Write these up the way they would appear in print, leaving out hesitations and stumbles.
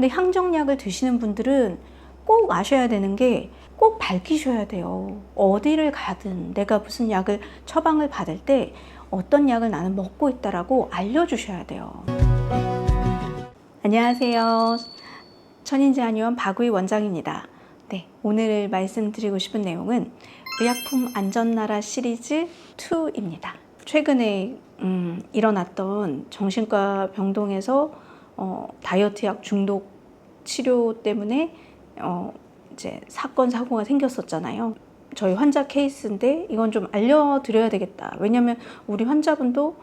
근데 항정약을 드시는 분들은 꼭 아셔야 되는 게 꼭 밝히셔야 돼요. 어디를 가든 내가 무슨 약을 처방을 받을 때 어떤 약을 나는 먹고 있다라고 알려주셔야 돼요. 안녕하세요. 천인제 한의원 박우희 원장입니다. 네, 오늘 말씀드리고 싶은 내용은 의약품 안전나라 시리즈 2입니다. 최근에 일어났던 정신과 병동에서 다이어트 약 중독 치료 때문에 이제 사건 사고가 생겼었잖아요. 저희 환자 케이스인데 이건 좀 알려드려야 되겠다. 왜냐면 우리 환자분도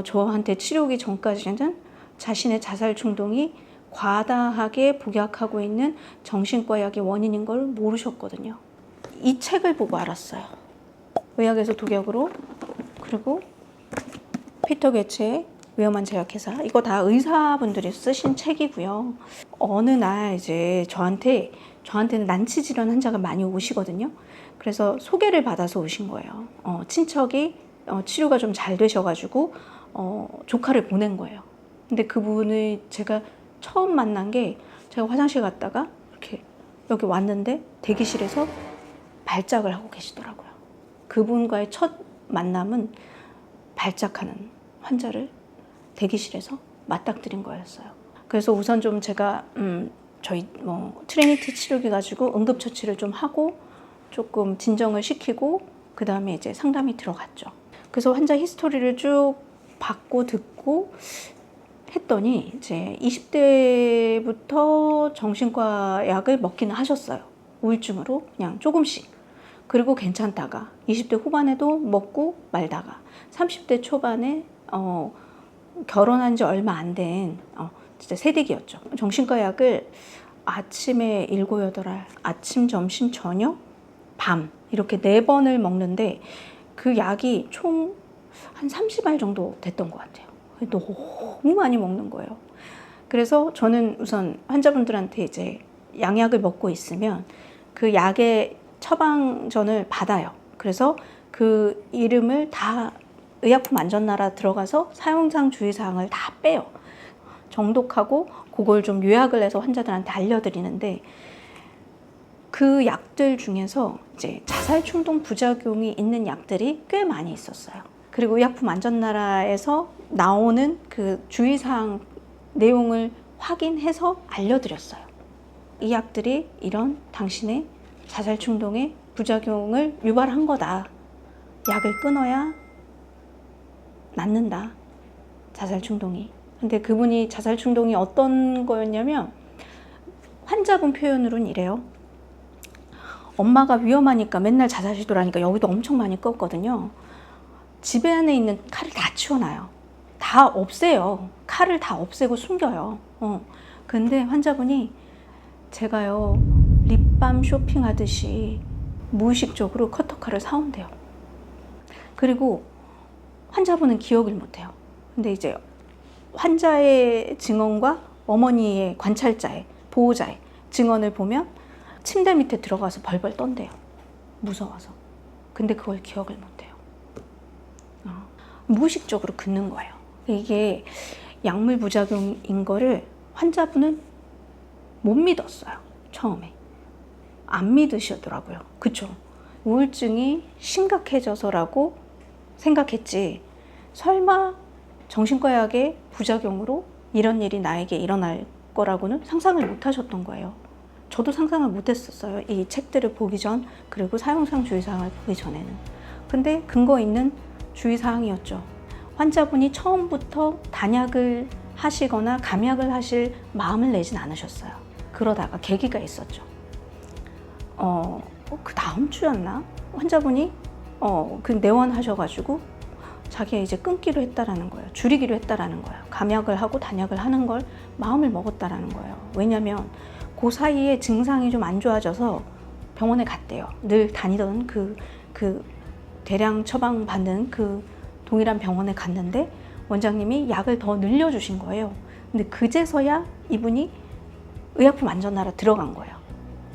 저한테 치료오기 전까지는 자신의 자살 충동이 과다하게 복약하고 있는 정신과 약의 원인인 걸 모르셨거든요. 이 책을 보고 알았어요. 의학에서 독약으로, 그리고 피터 게츠의 위험한 제약회사, 이거 다 의사분들이 쓰신 책이고요. 어느 날 이제 저한테는 난치 질환 환자가 많이 오시거든요. 그래서 소개를 받아서 오신 거예요. 친척이 치료가 좀 잘 되셔가지고 조카를 보낸 거예요. 근데 그분을 제가 처음 만난 게, 제가 화장실 갔다가 이렇게 여기 왔는데 대기실에서 발작을 하고 계시더라고요. 그분과의 첫 만남은 발작하는 환자를 대기실에서 맞닥뜨린 거였어요. 그래서 우선 좀 제가 저희 트리니티 치료기 가지고 응급처치를 좀 하고 조금 진정을 시키고 그 다음에 이제 상담이 들어갔죠. 그래서 환자 히스토리를 쭉 받고 듣고 했더니 이제 20대부터 정신과 약을 먹기는 하셨어요. 우울증으로 그냥 조금씩. 그리고 괜찮다가 20대 후반에도 먹고 말다가 30대 초반에 결혼한 지 얼마 안 된 진짜 새댁이었죠. 정신과 약을 아침에 7, 8알, 아침, 점심, 저녁, 밤 이렇게 4번을 먹는데 그 약이 총 한 30알 정도 됐던 것 같아요. 너무 많이 먹는 거예요. 그래서 저는 우선 환자분들한테 이제 양약을 먹고 있으면 그 약의 처방전을 받아요. 그래서 그 이름을 다 의약품 안전나라 들어가서 사용상 주의사항을 다 빼요. 정독하고 그걸 좀 요약을 해서 환자들한테 알려드리는데, 그 약들 중에서 이제 자살 충동 부작용이 있는 약들이 꽤 많이 있었어요. 그리고 의약품 안전나라에서 나오는 그 주의사항 내용을 확인해서 알려드렸어요. 이 약들이 이런 당신의 자살 충동의 부작용을 유발한 거다. 약을 끊어야 낫는다, 자살 충동이. 근데 그분이 자살 충동이 어떤 거였냐면, 환자분 표현으로는 이래요. 엄마가 위험하니까 맨날 자살 시도를 하니까 여기도 엄청 많이 껐거든요. 집에 안에 있는 칼을 다 치워놔요. 다 없애요. 칼을 다 없애고 숨겨요. 근데 환자분이 제가요, 립밤 쇼핑하듯이 무의식적으로 커터칼을 사온대요. 그리고 환자분은 기억을 못해요. 근데 이제 환자의 증언과 어머니의 관찰자의, 보호자의 증언을 보면 침대 밑에 들어가서 벌벌 떤대요. 무서워서. 근데 그걸 기억을 못해요. 무의식적으로 긋는 거예요. 이게 약물 부작용인 거를 환자분은 못 믿었어요. 처음에. 안 믿으시더라고요. 그쵸? 우울증이 심각해져서라고 생각했지, 설마 정신과 약의 부작용으로 이런 일이 나에게 일어날 거라고는 상상을 못 하셨던 거예요. 저도 상상을 못 했었어요. 이 책들을 보기 전, 그리고 사용상 주의사항을 보기 전에는. 근데 근거 있는 주의사항이었죠. 환자분이 처음부터 단약을 하시거나 감약을 하실 마음을 내진 않으셨어요. 그러다가 계기가 있었죠. 그 다음 주였나? 환자분이 그 내원하셔가지고 자기가 이제 끊기로 했다라는 거예요. 줄이기로 했다라는 거예요. 감약을 하고 단약을 하는 걸 마음을 먹었다라는 거예요. 왜냐면 그 사이에 증상이 좀 안 좋아져서 병원에 갔대요. 늘 다니던 그 대량 처방 받는 그 동일한 병원에 갔는데 원장님이 약을 더 늘려주신 거예요. 근데 그제서야 이분이 의약품 안전나라 들어간 거예요.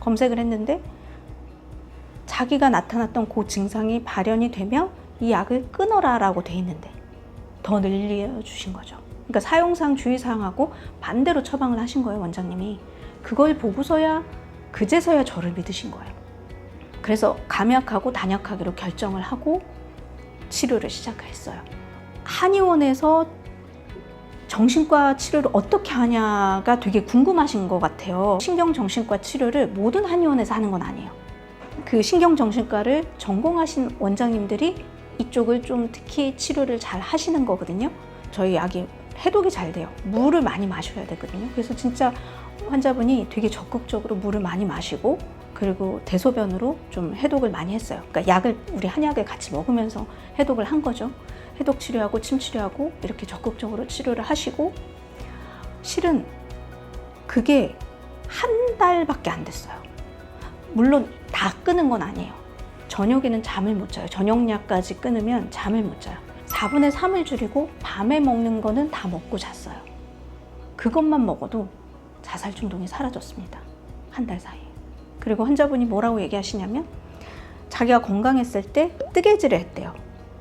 검색을 했는데 자기가 나타났던 그 증상이 발현이 되면 이 약을 끊어라 라고 돼 있는데 더 늘려주신 거죠. 그러니까 사용상 주의사항하고 반대로 처방을 하신 거예요, 원장님이. 그걸 보고서야 그제서야 저를 믿으신 거예요. 그래서 감약하고 단약하기로 결정을 하고 치료를 시작했어요. 한의원에서 정신과 치료를 어떻게 하냐가 되게 궁금하신 것 같아요. 신경정신과 치료를 모든 한의원에서 하는 건 아니에요. 그 신경정신과를 전공하신 원장님들이 이쪽을 좀 특히 치료를 잘 하시는 거거든요. 저희 약이 해독이 잘 돼요. 물을 많이 마셔야 되거든요. 그래서 진짜 환자분이 되게 적극적으로 물을 많이 마시고 그리고 대소변으로 좀 해독을 많이 했어요. 그러니까 약을, 우리 한약을 같이 먹으면서 해독을 한 거죠. 해독 치료하고 침 치료하고 이렇게 적극적으로 치료를 하시고, 실은 그게 한 달밖에 안 됐어요. 물론 다 끊은 건 아니에요. 저녁에는 잠을 못 자요. 저녁약까지 끊으면 잠을 못 자요. 4분의 3을 줄이고 밤에 먹는 거는 다 먹고 잤어요. 그것만 먹어도 자살 충동이 사라졌습니다. 한 달 사이에. 그리고 환자분이 뭐라고 얘기하시냐면 자기가 건강했을 때 뜨개질을 했대요.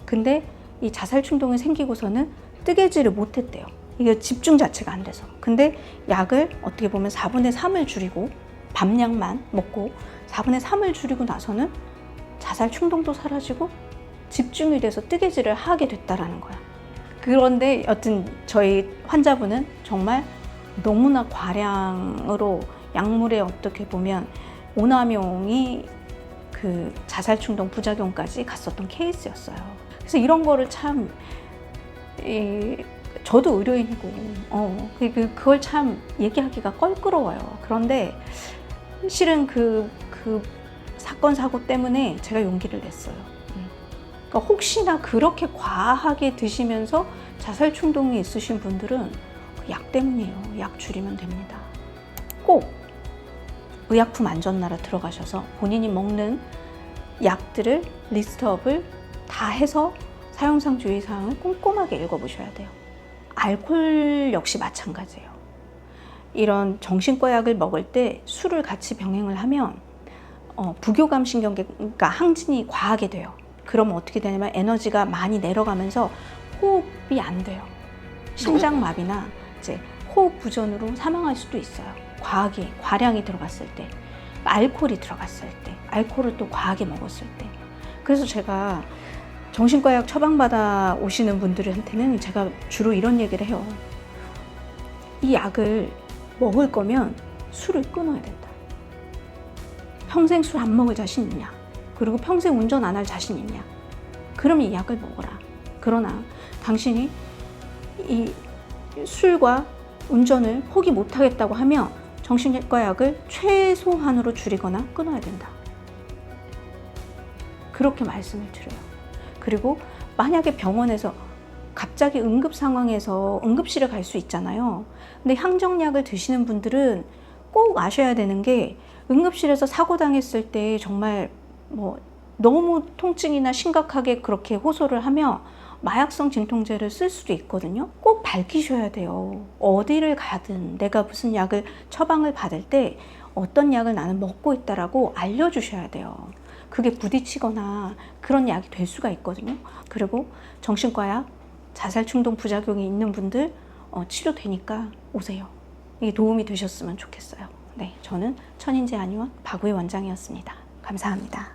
근데 이 자살 충동이 생기고서는 뜨개질을 못 했대요. 이게 집중 자체가 안 돼서. 근데 약을 어떻게 보면 4분의 3을 줄이고 밤약만 먹고 4분의 3을 줄이고 나서는 자살 충동도 사라지고 집중이 돼서 뜨개질을 하게 됐다라는 거야. 그런데 여튼 저희 환자분은 정말 너무나 과량으로 약물에 어떻게 보면 오남용이 그 자살 충동 부작용까지 갔었던 케이스였어요. 그래서 이런 거를 참 저도 의료인이고 그걸 참 얘기하기가 껄끄러워요. 그런데 실은 그 사건 사고 때문에 제가 용기를 냈어요. 그러니까 혹시나 그렇게 과하게 드시면서 자살 충동이 있으신 분들은 그 약 때문이에요. 약 줄이면 됩니다. 꼭 의약품 안전나라 들어가셔서 본인이 먹는 약들을 리스트업을 다 해서 사용상 주의사항을 꼼꼼하게 읽어보셔야 돼요. 알코올 역시 마찬가지예요. 이런 정신과 약을 먹을 때 술을 같이 병행을 하면 부교감 신경계가 항진이 과하게 돼요. 그러면 어떻게 되냐면 에너지가 많이 내려가면서 호흡이 안 돼요. 심장마비나 이제 호흡 부전으로 사망할 수도 있어요. 과량이 들어갔을 때, 알코올이 들어갔을 때, 알코올을 또 과하게 먹었을 때. 그래서 제가 정신과 약 처방받아 오시는 분들한테는 제가 주로 이런 얘기를 해요. 이 약을 먹을 거면 술을 끊어야 된다. 평생 술 안 먹을 자신 있냐? 그리고 평생 운전 안 할 자신 있냐? 그럼 이 약을 먹어라. 그러나 당신이 이 술과 운전을 포기 못 하겠다고 하면 정신과 약을 최소한으로 줄이거나 끊어야 된다. 그렇게 말씀을 드려요. 그리고 만약에 병원에서 갑자기 응급 상황에서 응급실에 갈 수 있잖아요. 근데 항정약을 드시는 분들은 꼭 아셔야 되는 게 응급실에서 사고 당했을 때 정말 너무 통증이나 심각하게 그렇게 호소를 하면 마약성 진통제를 쓸 수도 있거든요. 꼭 밝히셔야 돼요. 어디를 가든 내가 무슨 약을 처방을 받을 때 어떤 약을 나는 먹고 있다라고 알려주셔야 돼요. 그게 부딪히거나 그런 약이 될 수가 있거든요. 그리고 정신과 약, 자살 충동 부작용이 있는 분들 치료되니까 오세요. 이게 도움이 되셨으면 좋겠어요. 네, 저는 천인제 한의원 박우희 원장이었습니다. 감사합니다.